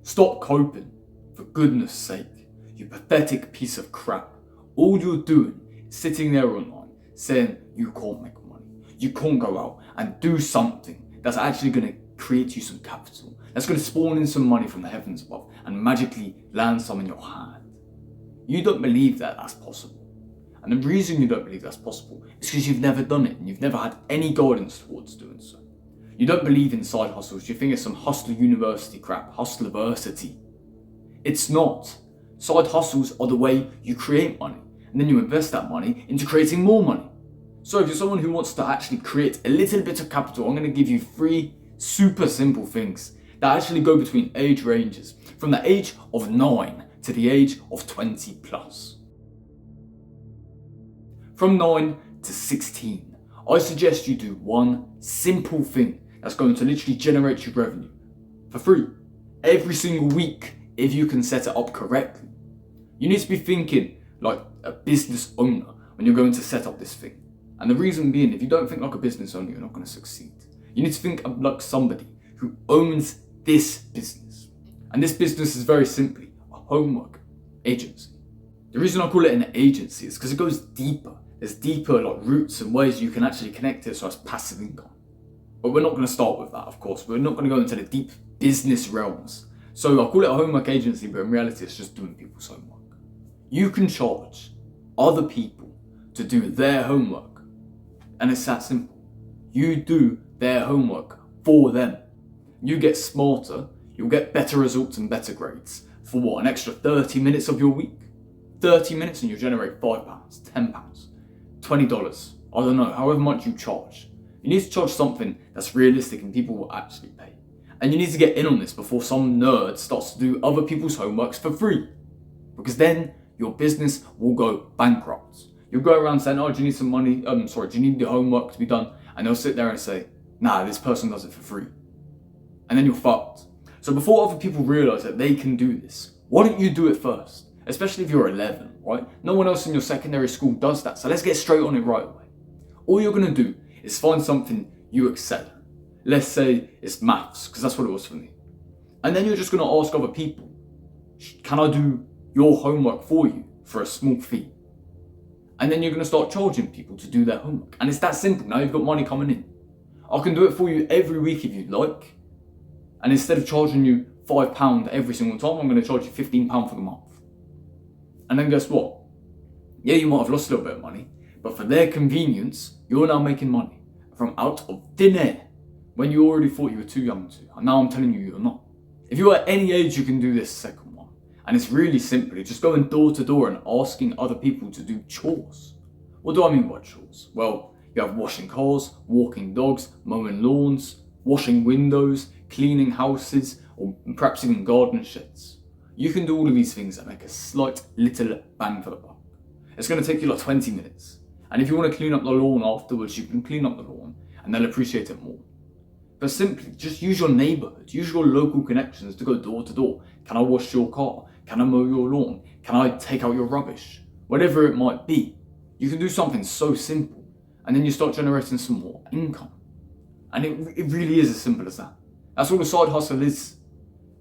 Stop coping, for goodness sake, you pathetic piece of crap. All you're doing is sitting there online saying you can't make money. You can't go out and do something that's actually going to create you some capital, that's going to spawn in some money from the heavens above and magically land some in your hand. You don't believe that that's possible. And the reason you don't believe that's possible is because you've never done it and you've never had any guidance towards doing so. You don't believe in side hustles. You think it's some hustler university crap, hustleversity. It's not. Side hustles are the way you create money, and then you invest that money into creating more money. So if you're someone who wants to actually create a little bit of capital, I'm going to give you 3 super simple things that actually go between age ranges from the age of 9 to the age of 20 plus. From 9 to 16, I suggest you do one simple thing that's going to literally generate you revenue for free every single week if you can set it up correctly. You need to be thinking like a business owner when you're going to set up this thing. And the reason being, if you don't think like a business owner, you're not going to succeed. You need to think like somebody who owns this business. And this business is very simply a homework agency. The reason I call it an agency is because it goes deeper. There's deeper like roots and ways you can actually connect it so it's passive income. But we're not going to start with that, of course. We're not going to go into the deep business realms. So I call it a homework agency, but in reality it's just doing people's homework. You can charge other people to do their homework. And it's that simple. You do their homework for them. You get smarter, you'll get better results and better grades for what, an extra 30 minutes of your week? 30 minutes and you'll generate £5, £10, $20, I don't know, however much you charge. You need to charge something that's realistic and people will actually pay. And you need to get in on this before some nerd starts to do other people's homeworks for free. Because then your business will go bankrupt. You'll go around saying, oh, do you need some money? Do you need the homework to be done? And they'll sit there and say, nah, this person does it for free. And then you're fucked. So before other people realize that they can do this, why don't you do it first? Especially if you're 11, right? No one else in your secondary school does that. So let's get straight on it right away. All you're going to do is find something you excel in. Let's say it's maths, because that's what it was for me. And then you're just going to ask other people, can I do your homework for you for a small fee? And then you're going to start charging people to do their homework. And it's that simple. Now you've got money coming in. I can do it for you every week if you'd like. And instead of charging you £5 every single time, I'm going to charge you £15 for the month. And then guess what? Yeah, you might have lost a little bit of money, but for their convenience, you're now making money from out of thin air when you already thought you were too young to. And now I'm telling you, you're not. If you're at any age, you can do this second one. And it's really simply just going door to door and asking other people to do chores. What do I mean by chores? Well, you have washing cars, walking dogs, mowing lawns, washing windows, cleaning houses, or perhaps even garden sheds. You can do all of these things that make a slight little bang for the buck. It's going to take you like 20 minutes. And if you want to clean up the lawn afterwards, you can clean up the lawn and they'll appreciate it more. But simply, just use your neighbourhood, use your local connections to go door to door. Can I wash your car? Can I mow your lawn? Can I take out your rubbish? Whatever it might be, you can do something so simple and then you start generating some more income. And it really is as simple as that. That's all the side hustle is.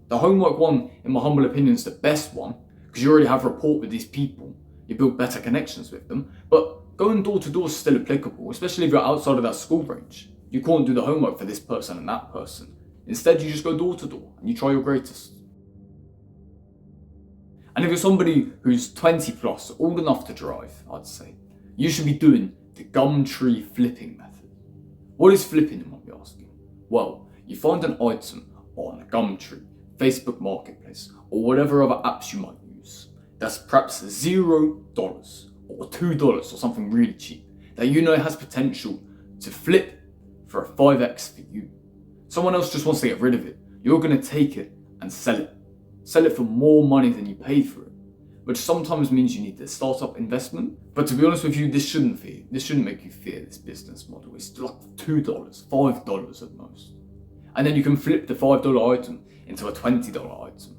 The homework one, in my humble opinion, is the best one because you already have rapport with these people. You build better connections with them. But going door to door is still applicable, especially if you're outside of that school range. You can't do the homework for this person and that person. Instead, you just go door to door and you try your greatest. And if you're somebody who's 20 plus, old enough to drive, I'd say, you should be doing the Gumtree flipping method. What is flipping, you might be asking? Well, you find an item on Gumtree, Facebook Marketplace, or whatever other apps you might use that's perhaps $0 or $2 or something really cheap that you know has potential to flip for a 5x for you. Someone else just wants to get rid of it. You're going to take it and sell it. Sell it for more money than you paid for it, which sometimes means you need the startup investment. But to be honest with you, this shouldn't make you fear this business model. It's like $2, $5 at most. And then you can flip the $5 item into a $20 item.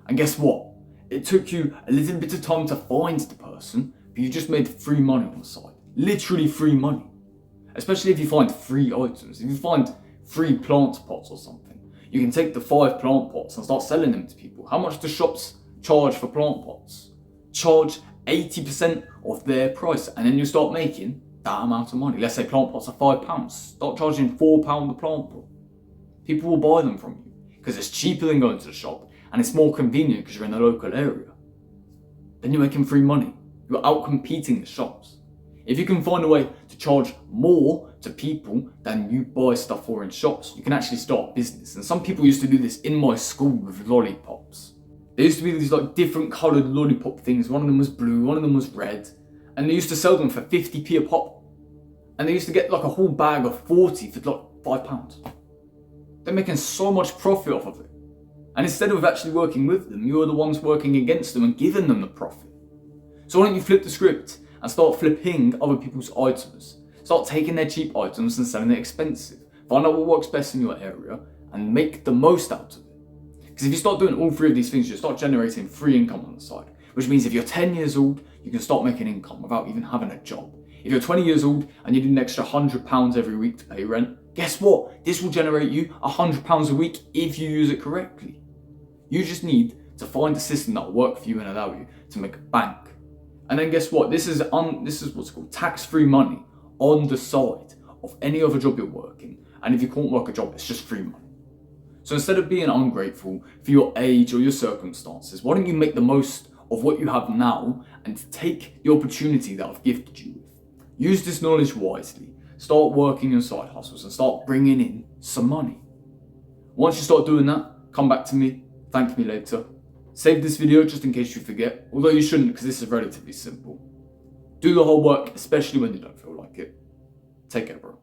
And guess what? It took you a little bit of time to find the person, but you just made free money on the side. Literally free money. Especially if you find free items. If you find free plant pots or something, you can take the 5 plant pots and start selling them to people How much do shops charge for plant pots? Charge 80% of their price, and then you start making that amount of money. Let's say plant pots are £5. Start charging £4 a plant pot. People will buy them from you because it's cheaper than going to the shop and it's more convenient because you're in the local area. Then you're making free money. You're out competing the shops. If you can find a way to charge more to people than you buy stuff for in shops, you can actually start a business. And some people used to do this in my school with lollipops. There used to be these like different coloured lollipop things. One of them was blue, one of them was red. And they used to sell them for 50p a pop. And they used to get like a whole bag of 40 for like £5. They're making so much profit off of it. And instead of actually working with them, you're the ones working against them and giving them the profit. So why don't you flip the script and start flipping other people's items? Start taking their cheap items and selling it expensive. Find out what works best in your area and make the most out of it. Because if you start doing all three of these things, you start generating free income on the side. Which means if you're 10 years old, you can start making income without even having a job. If you're 20 years old and you need an extra £100 every week to pay rent, guess what? This will generate you £100 a week if you use it correctly. You just need to find a system that will work for you and allow you to make a bank. And then guess what? This is what's called tax-free money on the side of any other job you're working. And if you can't work a job, it's just free money. So instead of being ungrateful for your age or your circumstances, why don't you make the most of what you have now and take the opportunity that I've gifted you with? Use this knowledge wisely. Start working your side hustles and start bringing in some money. Once you start doing that, come back to me, thank me later. Save this video just in case you forget, although you shouldn't because this is relatively simple. Do the whole work, especially when you don't feel like it. Take care, bro.